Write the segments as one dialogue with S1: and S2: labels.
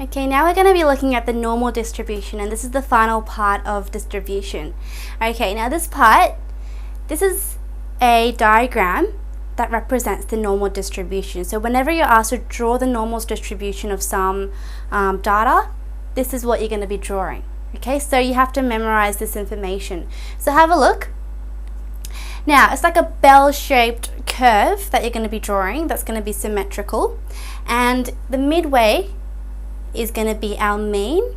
S1: Okay, now we're going to be looking at the normal distribution, and this is the final part of distribution. Okay, now this is a diagram that represents the normal distribution. So whenever you're asked to draw the normal distribution of some data, this is what you're going to be drawing. Okay, so you have to memorize this information. So have a look. Now, it's like a bell-shaped curve that you're going to be drawing that's going to be symmetrical, and the midway is going to be our mean,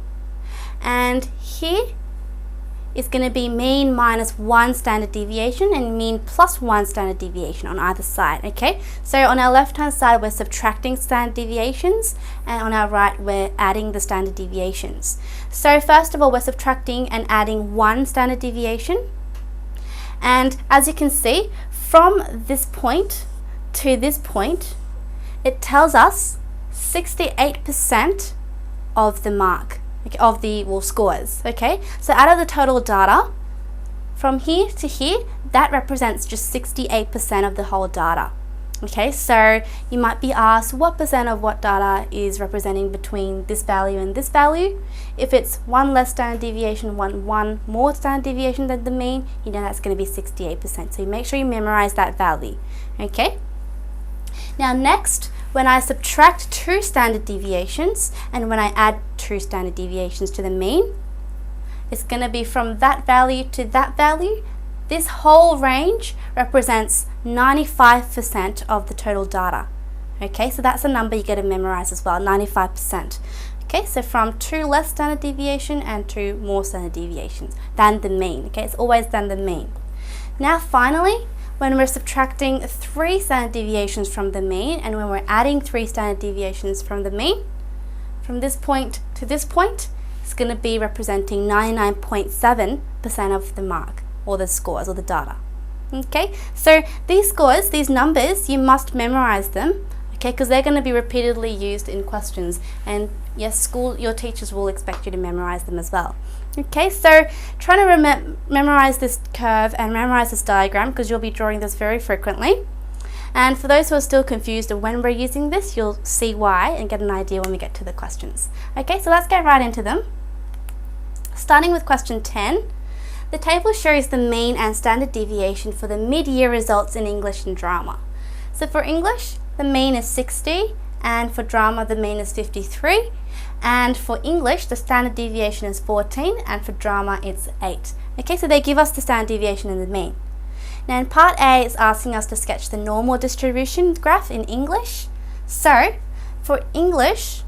S1: and here is going to be mean minus 1 standard deviation and mean plus 1 standard deviation on either side. Okay, so on our left hand side we're subtracting standard deviations, and on our right we're adding the standard deviations. So first of all, we're subtracting and adding 1 standard deviation, and as you can see, from this point to this point, it tells us 68% of the mark, of the scores. Okay, so out of the total data from here to here, that represents just 68% of the whole data. Okay, so you might be asked what percent of what data is representing between this value and this value. If it's 1 less standard deviation, one more standard deviation than the mean, you know that's going to be 68%. So you make sure you memorize that value. Okay, now next, when I subtract 2 standard deviations and when I add 2 standard deviations to the mean, it's going to be from that value to that value. This whole range represents 95% of the total data. Okay, so that's a number you got to memorize as well, 95%. Okay, so from 2 less standard deviation and 2 more standard deviations than the mean. Okay, it's always than the mean. Now finally, when we're subtracting 3 standard deviations from the mean and when we're adding 3 standard deviations from the mean, from this point to this point, it's going to be representing 99.7% of the mark, or the scores, or the data. Okay, so these scores, these numbers, you must memorize them, okay, because they're going to be repeatedly used in questions, and yes, your teachers will expect you to memorize them as well. Okay, so try to memorize this curve and memorize this diagram, because you'll be drawing this very frequently. And for those who are still confused of when we're using this, you'll see why and get an idea when we get to the questions. Okay, so let's get right into them. Starting with question 10, the table shows the mean and standard deviation for the mid-year results in English and drama. So for English, the mean is 60, and for drama, the mean is 53. And for English, the standard deviation is 14, and for drama, it's 8. Okay, so they give us the standard deviation and the mean. Now in part A, it's asking us to sketch the normal distribution graph in English. So for English,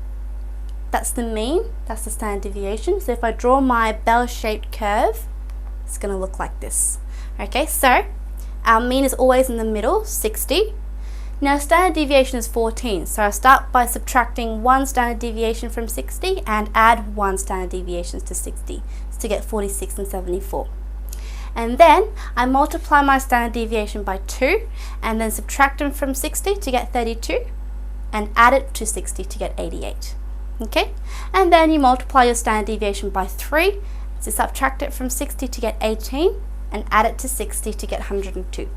S1: that's the mean, that's the standard deviation. So if I draw my bell-shaped curve, it's going to look like this. Okay, so our mean is always in the middle, 60. Now standard deviation is 14, so I start by subtracting 1 standard deviation from 60 and add 1 standard deviation to 60 to get 46 and 74. And then I multiply my standard deviation by 2 and then subtract them from 60 to get 32 and add it to 60 to get 88. Okay, and then you multiply your standard deviation by 3 to subtract it from 60 to get 18 and add it to 60 to get 102. Do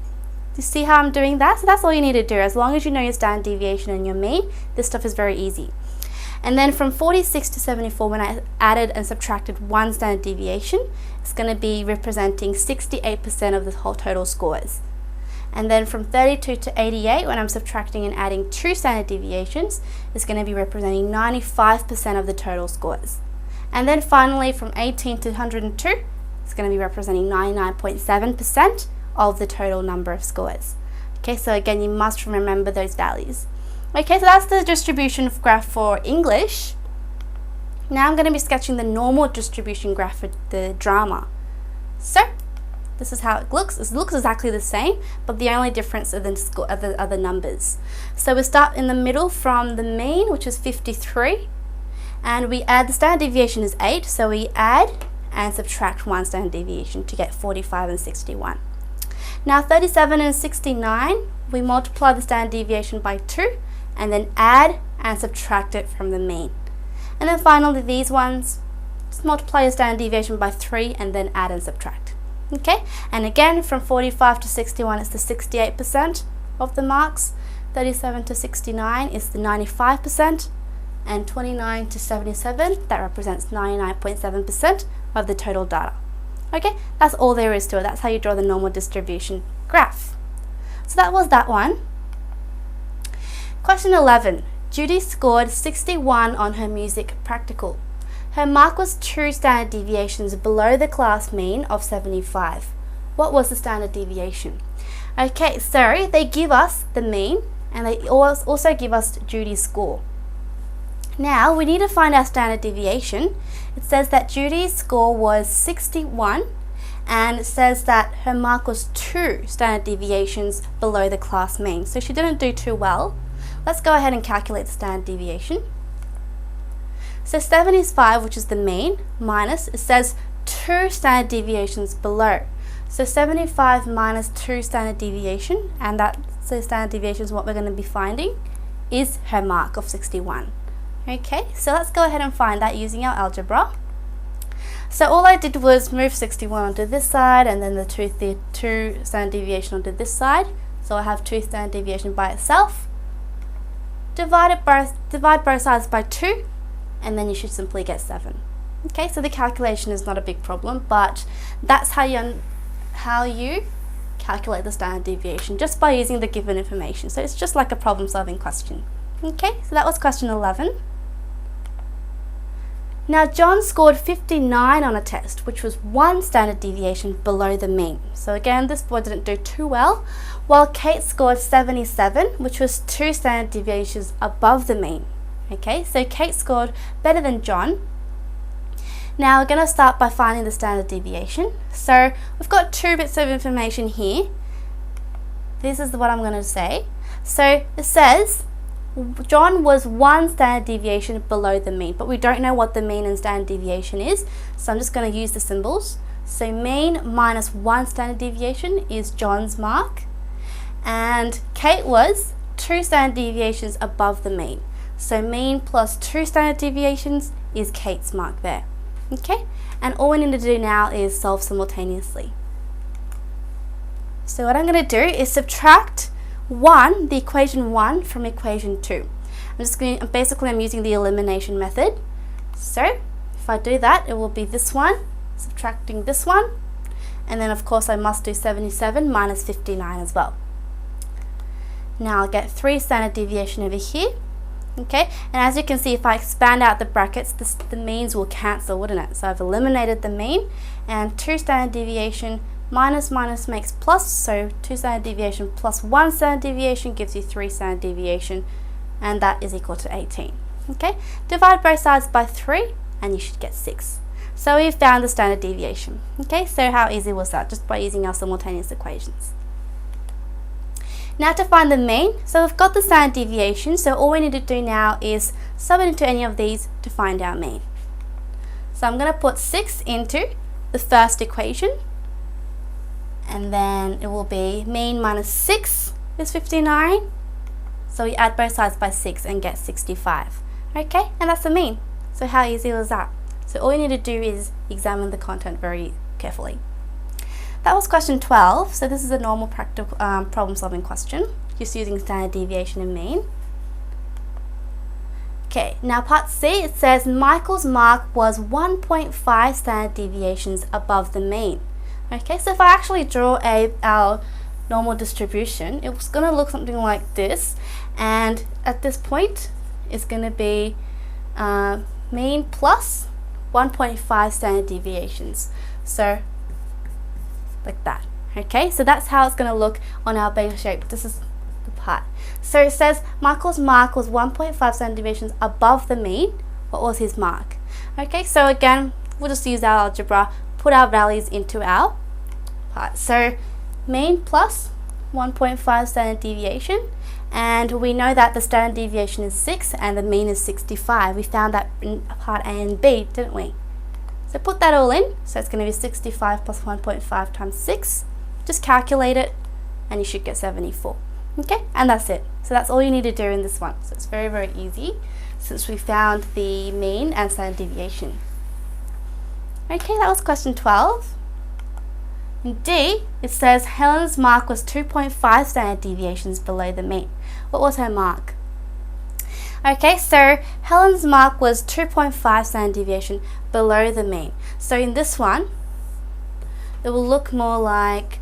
S1: you see how I'm doing that? So that's all you need to do. As long as you know your standard deviation and your mean, this stuff is very easy. And then from 46 to 74, when I added and subtracted 1 standard deviation, it's going to be representing 68% of the whole total scores. And then from 32 to 88, when I'm subtracting and adding 2 standard deviations, it's going to be representing 95% of the total scores. And then finally, from 18 to 102, it's going to be representing 99.7% of the total number of scores. Okay, so again, you must remember those values. Okay, so that's the distribution graph for English. Now I'm going to be sketching the normal distribution graph for the drama. So this is how it looks. It looks exactly the same, but the only difference are the numbers. So we start in the middle from the mean, which is 53, and we add, the standard deviation is 8, so we add and subtract 1 standard deviation to get 45 and 61. Now 37 and 69, we multiply the standard deviation by 2 and then add and subtract it from the mean. And then finally these ones, just multiply your standard deviation by 3 and then add and subtract. Okay, and again from 45 to 61 it's the 68% of the marks, 37 to 69 is the 95%, and 29 to 77, that represents 99.7% of the total data. Okay, that's all there is to it. That's how you draw the normal distribution graph. So that was that one. Question 11. Judy scored 61 on her music practical. Her mark was 2 standard deviations below the class mean of 75. What was the standard deviation? Okay, so they give us the mean and they also give us Judy's score. Now we need to find our standard deviation. It says that Judy's score was 61 and it says that her mark was 2 standard deviations below the class mean. So she didn't do too well. Let's go ahead and calculate the standard deviation. So 75, which is the mean, minus, it says 2 standard deviations below. So 75 minus 2 standard deviation, and that standard deviation is what we're going to be finding, is her mark of 61. Okay, so let's go ahead and find that using our algebra. So all I did was move 61 onto this side and then the 2 standard deviation onto this side. So I have 2 standard deviation by itself. Divide both sides by 2 and then you should simply get 7. Okay, so the calculation is not a big problem, but that's how you calculate the standard deviation, just by using the given information. So it's just like a problem solving question. Okay, so that was question 11. Now John scored 59 on a test, which was 1 standard deviation below the mean. So again, this boy didn't do too well, while Kate scored 77, which was 2 standard deviations above the mean. Okay, so Kate scored better than John. Now we're going to start by finding the standard deviation. So we've got 2 bits of information here. This is what I'm going to say. So it says John was 1 standard deviation below the mean, but we don't know what the mean and standard deviation is, so I'm just going to use the symbols. So mean minus 1 standard deviation is John's mark, and Kate was 2 standard deviations above the mean. So mean plus 2 standard deviations is Kate's mark there. Okay, and all we need to do now is solve simultaneously. So what I'm going to do is subtract the equation 1 from equation 2. I'm using the elimination method. So if I do that, it will be this one, subtracting this one, and then of course I must do 77 minus 59 as well. Now I'll get 3 standard deviation over here. Okay, and as you can see, if I expand out the brackets, the means will cancel, wouldn't it? So I've eliminated the mean, and 2 standard deviation minus makes plus, so 2 standard deviation plus 1 standard deviation gives you 3 standard deviation, and that is equal to 18. Okay, divide both sides by 3 and you should get 6. So we've found the standard deviation. Okay, so how easy was that? Just by using our simultaneous equations. Now to find the mean, so we've got the standard deviation, so all we need to do now is sub it into any of these to find our mean. So I'm going to put 6 into the first equation, and then it will be mean minus 6 is 59, so we add both sides by 6 and get 65. Okay, and that's the mean. So how easy was that? So all you need to do is examine the content very carefully. That was question 12, so this is a normal practical problem solving question, just using standard deviation and mean. Okay, now part C, it says Michael's mark was 1.5 standard deviations above the mean. Okay, so if I actually draw our normal distribution, it's going to look something like this, and at this point it's going to be mean plus 1.5 standard deviations. So like that. Okay, so that's how it's going to look on our beta shape. This is the part. So it says Michael's mark was 1.5 standard deviations above the mean. What was his mark? Okay, so again, we'll just use our algebra, put our values into our part. So mean plus 1.5 standard deviation, and we know that the standard deviation is 6 and the mean is 65. We found that in part A and B, didn't we? So put that all in, so it's going to be 65 plus 1.5 times 6. Just calculate it and you should get 74. Okay, and that's it. So that's all you need to do in this one. So it's very, very easy since we found the mean and standard deviation. Okay, that was question 12. In D, it says Helen's mark was 2.5 standard deviations below the mean. What was her mark? Okay, so Helen's mark was 2.5 standard deviation below the mean. So in this one, it will look more like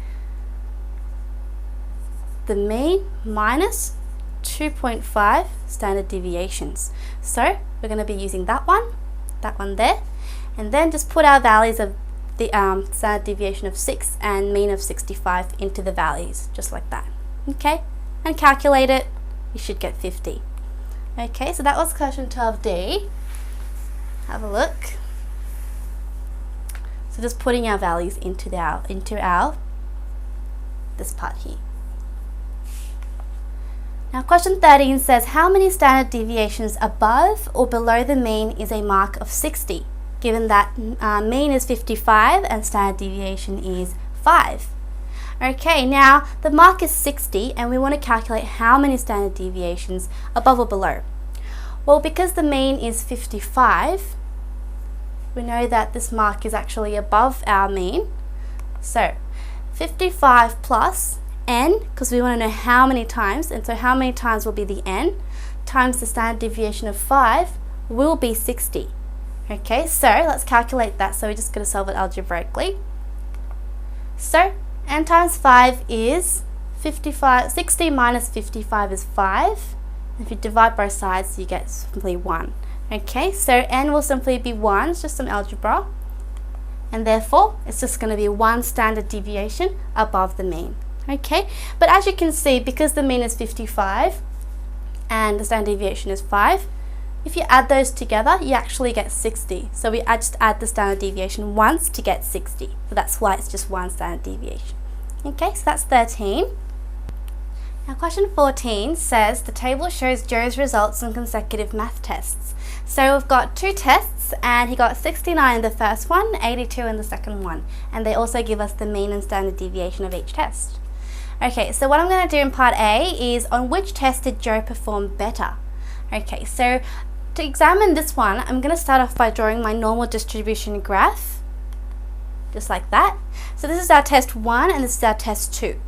S1: the mean minus 2.5 standard deviations. So we're going to be using that one there, and then just put our values of the standard deviation of 6 and mean of 65 into the values, just like that. Okay, and calculate it, you should get 50. Okay, so that was question 12D. Have a look. So just putting our values into this part here. Now question 13 says, how many standard deviations above or below the mean is a mark of 60, given that mean is 55 and standard deviation is 5. Okay, now the mark is 60 and we want to calculate how many standard deviations above or below. Well, because the mean is 55, we know that this mark is actually above our mean. So 55 plus n, because we want to know how many times, and so how many times will be the n, times the standard deviation of 5 will be 60. Okay, so let's calculate that. So we're just going to solve it algebraically. So n times 5 is 55. 60 minus 55 is 5. If you divide both sides, you get simply 1. Okay, so n will simply be 1, it's just some algebra, and therefore it's just going to be 1 standard deviation above the mean. Okay, but as you can see, because the mean is 55 and the standard deviation is 5, if you add those together, you actually get 60. So we just add the standard deviation once to get 60. So that's why it's just 1 standard deviation. Okay, so that's 13. Now question 14 says the table shows Joe's results on consecutive math tests. So we've got 2 tests and he got 69 in the first one, 82 in the second one. And they also give us the mean and standard deviation of each test. Okay, so what I'm going to do in part A is on which test did Joe perform better? Okay, so to examine this one, I'm going to start off by drawing my normal distribution graph, just like that. So this is our test 1 and this is our test 2.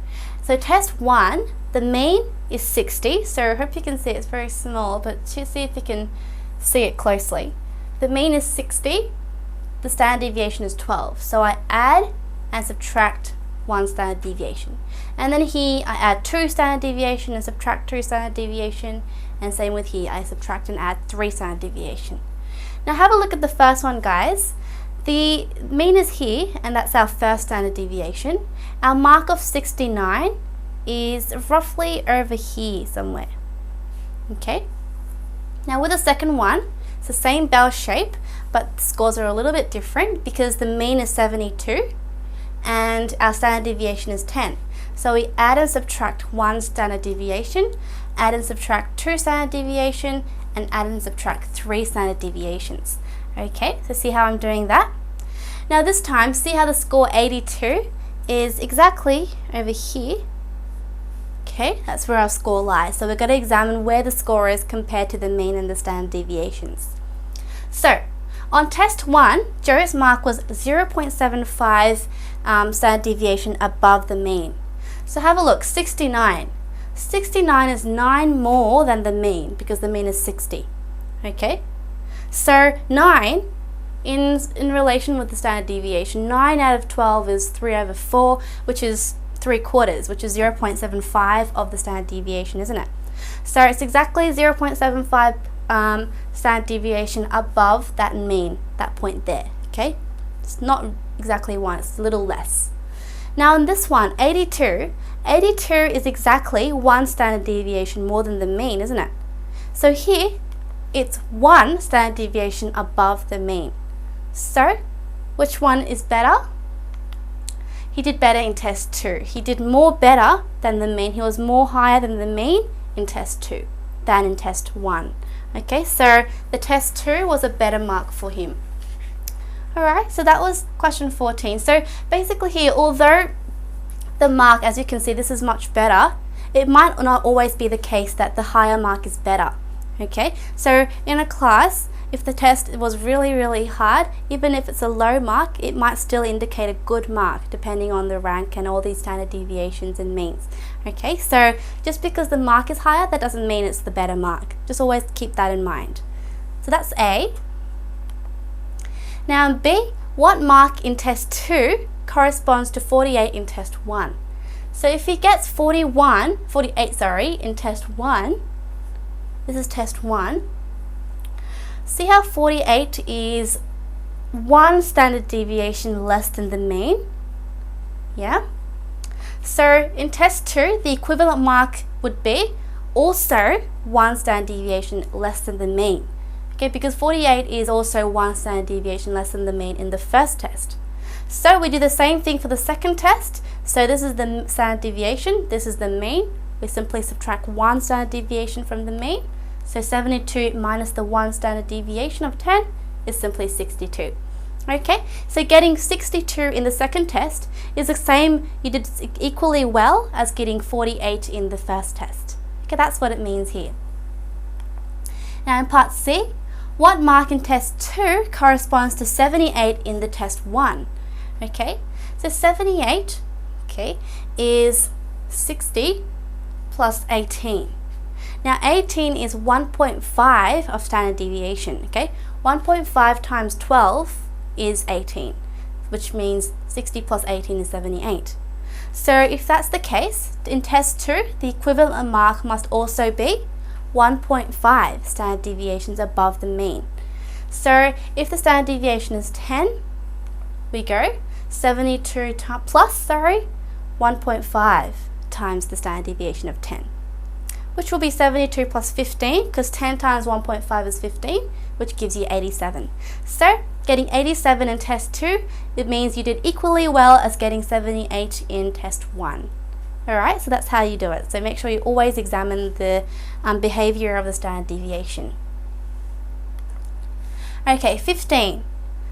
S1: So test 1, the mean is 60, so I hope you can see it's very small, but to see if you can see it closely. The mean is 60, the standard deviation is 12. So I add and subtract 1 standard deviation. And then here I add 2 standard deviation and subtract 2 standard deviation, and same with here, I subtract and add 3 standard deviation. Now have a look at the first one, guys. The mean is here, and that's our first standard deviation. Our mark of 69 is roughly over here somewhere. Okay. Now with the second one, it's the same bell shape, but the scores are a little bit different because the mean is 72 and our standard deviation is 10. So we add and subtract 1 standard deviation, add and subtract 2 standard deviation, and add and subtract 3 standard deviations. Okay, so see how I'm doing that? Now this time, see how the score 82 is exactly over here. Okay, that's where our score lies. So we're going to examine where the score is compared to the mean and the standard deviations. So on test 1, Joe's mark was 0.75 standard deviation above the mean. So have a look, 69. 69 is 9 more than the mean because the mean is 60. Okay, so 9 in relation with the standard deviation, 9 out of 12 is 3 over 4, which is 3/4, which is 0.75 of the standard deviation, isn't it? So it's exactly 0.75 standard deviation above that mean, that point there. Okay, it's not exactly 1, it's a little less. Now in this one, 82 is exactly 1 standard deviation more than the mean, isn't it? So here it's 1 standard deviation above the mean. So which one is better? He did better in test 2. He did more better than the mean. He was more higher than the mean in test 2 than in test 1. Okay, so the test 2 was a better mark for him. Alright, so that was question 14. So basically here, although the mark, as you can see, this is much better, it might not always be the case that the higher mark is better. Okay, so in a class, if the test was really hard, even if it's a low mark, it might still indicate a good mark depending on the rank and all these standard deviations and means. Okay, so just because the mark is higher, that doesn't mean it's the better mark. Just always keep that in mind. So that's A. Now in B, what mark in test 2 corresponds to 48 in test 1? So if he gets 48 in test 1, this is test 1, see how 48 is 1 standard deviation less than the mean? Yeah? So in test 2, the equivalent mark would be also 1 standard deviation less than the mean. Okay, because 48 is also 1 standard deviation less than the mean in the first test. So we do the same thing for the second test. So this is the standard deviation, this is the mean. We simply subtract 1 standard deviation from the mean. So 72 minus the 1 standard deviation of 10 is simply 62. Okay, so getting 62 in the second test is the same, you did equally well as getting 48 in the first test. Okay, that's what it means here. Now in part C, what mark in test 2 corresponds to 78 in the test 1? Okay, so 78, okay, is 60 plus 18. Now 18 is 1.5 of standard deviation, okay? 1.5 times 12 is 18, which means 60 plus 18 is 78. So if that's the case, in test 2, the equivalent mark must also be 1.5 standard deviations above the mean. So if the standard deviation is 10, we go 72 plus 1.5 times the standard deviation of 10, which will be 72 plus 15, because 10 times 1.5 is 15, which gives you 87. So getting 87 in test 2, it means you did equally well as getting 78 in test 1. Alright, so that's how you do it. So make sure you always examine the behavior of the standard deviation. Okay, 15.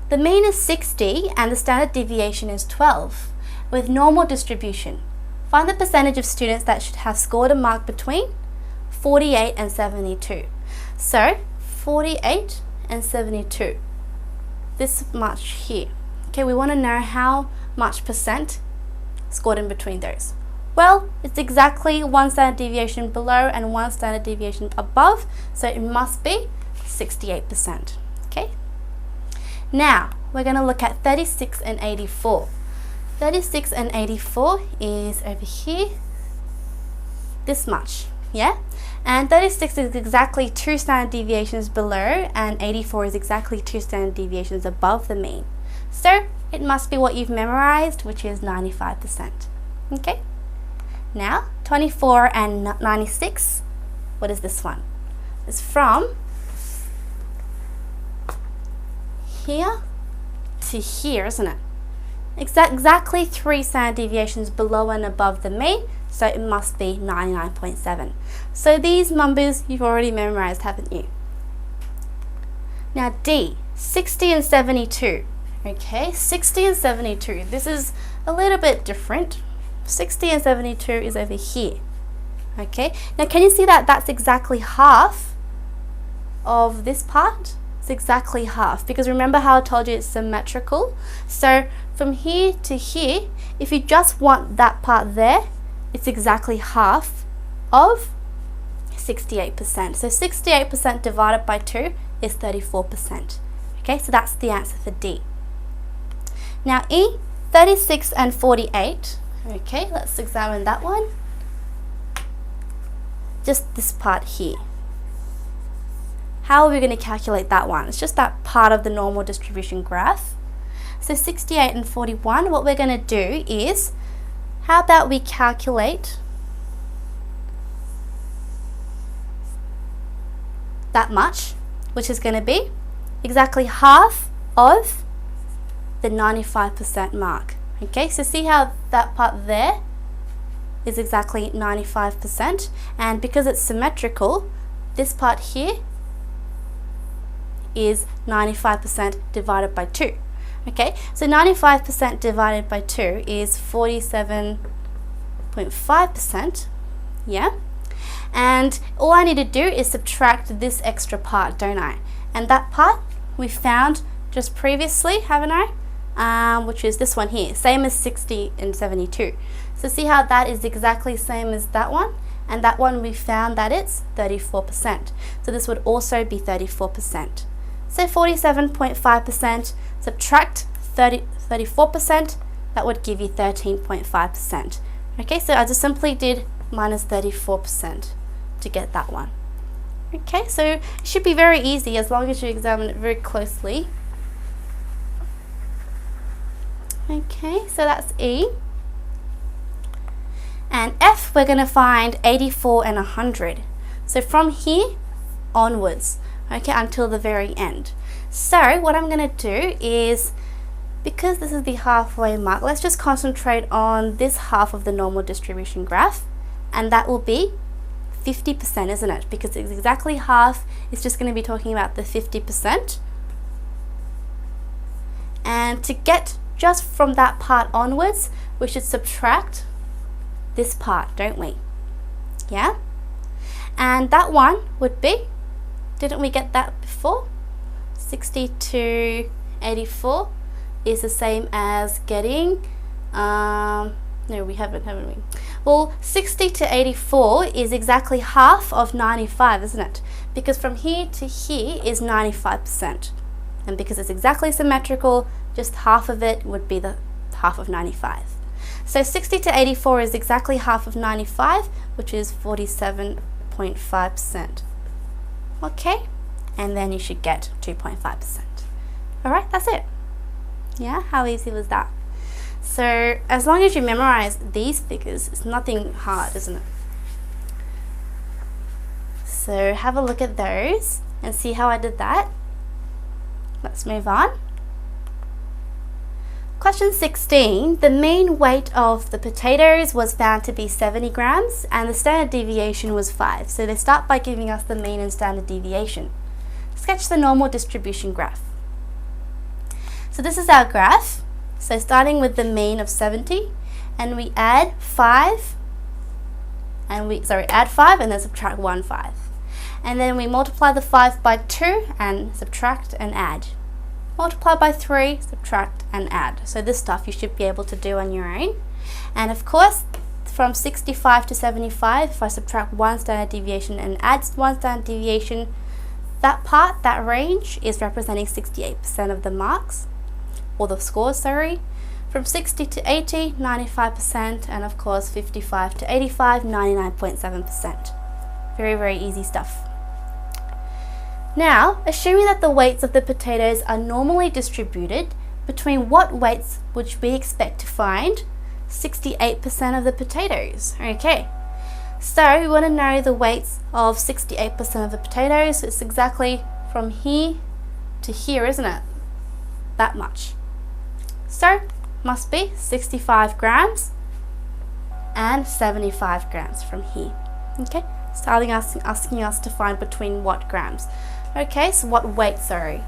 S1: The mean is 60 and the standard deviation is 12 with normal distribution. Find the percentage of students that should have scored a mark between 48 and 72. So 48 and 72, this much here. Okay, we want to know how much percent scored in between those. Well, it's exactly 1 standard deviation below and 1 standard deviation above, so it must be 68%. Okay. Now we're going to look at 36 and 84. 36 and 84 is over here, this much, yeah? And 36 is exactly 2 standard deviations below, and 84 is exactly 2 standard deviations above the mean. So it must be what you've memorized, which is 95%. Okay? Now, 24 and 96, what is this one? It's from here to here, isn't it? Exactly 3 standard deviations below and above the mean, so it must be 99.7. So these numbers you've already memorized, haven't you? Now D, 60 and 72. Okay, 60 and 72. This is a little bit different. 60 and 72 is over here. Okay, now can you see that that's exactly half of this part? It's exactly half, because remember how I told you it's symmetrical? So from here to here, if you just want that part there, it's exactly half of 68%. So 68% divided by 2 is 34%. Okay, so that's the answer for D. Now E, 36 and 48. Okay, let's examine that one. Just this part here. How are we going to calculate that one? It's just that part of the normal distribution graph. So 68 and 41, what we're going to do is, how about we calculate that much, which is going to be exactly half of the 95% mark. Okay, so see how that part there is exactly 95%, and because it's symmetrical, this part here is 95% divided by 2. Okay, so 95% divided by 2 is 47.5%, yeah? And all I need to do is subtract this extra part, don't I? And that part we found just previously, haven't I? Which is this one here, same as 60 and 72. So see how that is exactly same as that one? And that one we found that it's 34%. So this would also be 34%. So 47.5%, subtract 34%, that would give you 13.5%. Okay, so I just simply did minus 34% to get that one. Okay, so it should be very easy as long as you examine it very closely. Okay, so that's E. And F, we're going to find 84 and 100. So from here onwards, okay, until the very end. So what I'm going to do is, because this is the halfway mark, let's just concentrate on this half of the normal distribution graph, and that will be 50%, isn't it? Because it's exactly half, it's just going to be talking about the 50%. And to get just from that part onwards, we should subtract this part, don't we? Yeah? And that one would be, didn't we get that before? 60 to 84 is the same as getting, no, we haven't we? Well, 60 to 84 is exactly half of 95, isn't it? Because from here to here is 95%. And because it's exactly symmetrical, just half of it would be the half of 95. So 60 to 84 is exactly half of 95, which is 47.5%. Okay, and then you should get 2.5%. All right, that's it. Yeah, how easy was that? So as long as you memorize these figures, it's nothing hard, isn't it? So have a look at those and see how I did that. Let's move on. Question 16, the mean weight of the potatoes was found to be 70 grams and the standard deviation was 5. So they start by giving us the mean and standard deviation. Sketch the normal distribution graph. So this is our graph. So starting with the mean of 70, and we add 5, and add 5 and then subtract 5. And then we multiply the 5 by 2 and subtract and add. Multiply by 3, subtract and add. So this stuff you should be able to do on your own. And of course, from 65 to 75, if I subtract 1 standard deviation and add 1 standard deviation, that part, that range, is representing 68% of the marks, or the scores, sorry. From 60 to 80, 95%, and of course 55 to 85, 99.7%. Very, very easy stuff. Now, assuming that the weights of the potatoes are normally distributed, between what weights would we expect to find 68% of the potatoes? Okay, so we want to know the weights of 68% of the potatoes. It's exactly from here to here, isn't it? That much. So, must be 65 grams and 75 grams from here. Okay, starting asking us to find between what grams. Okay, so what weight, sorry.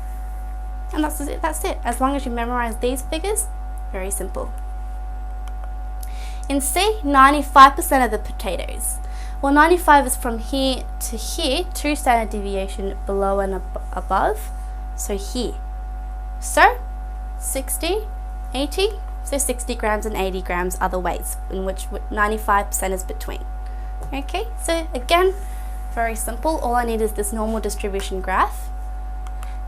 S1: And that's it. As long as you memorize these figures, very simple. In C, 95% of the potatoes. Well, 95 is from here to here, 2 standard deviation below and above. So here. So, 60, 80, so 60 grams and 80 grams are the weights in which 95% is between. Okay, so again, very simple. All I need is this normal distribution graph.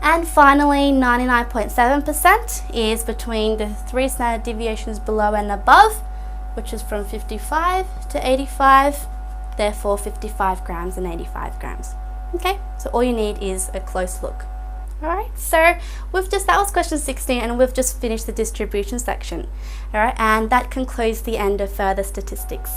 S1: And finally, 99.7% is between the 3 standard deviations below and above, which is from 55 to 85, therefore 55 grams and 85 grams. Okay, so all you need is a close look. Alright, so that was question 16, and we've just finished the distribution section. Alright, and that concludes the end of further statistics.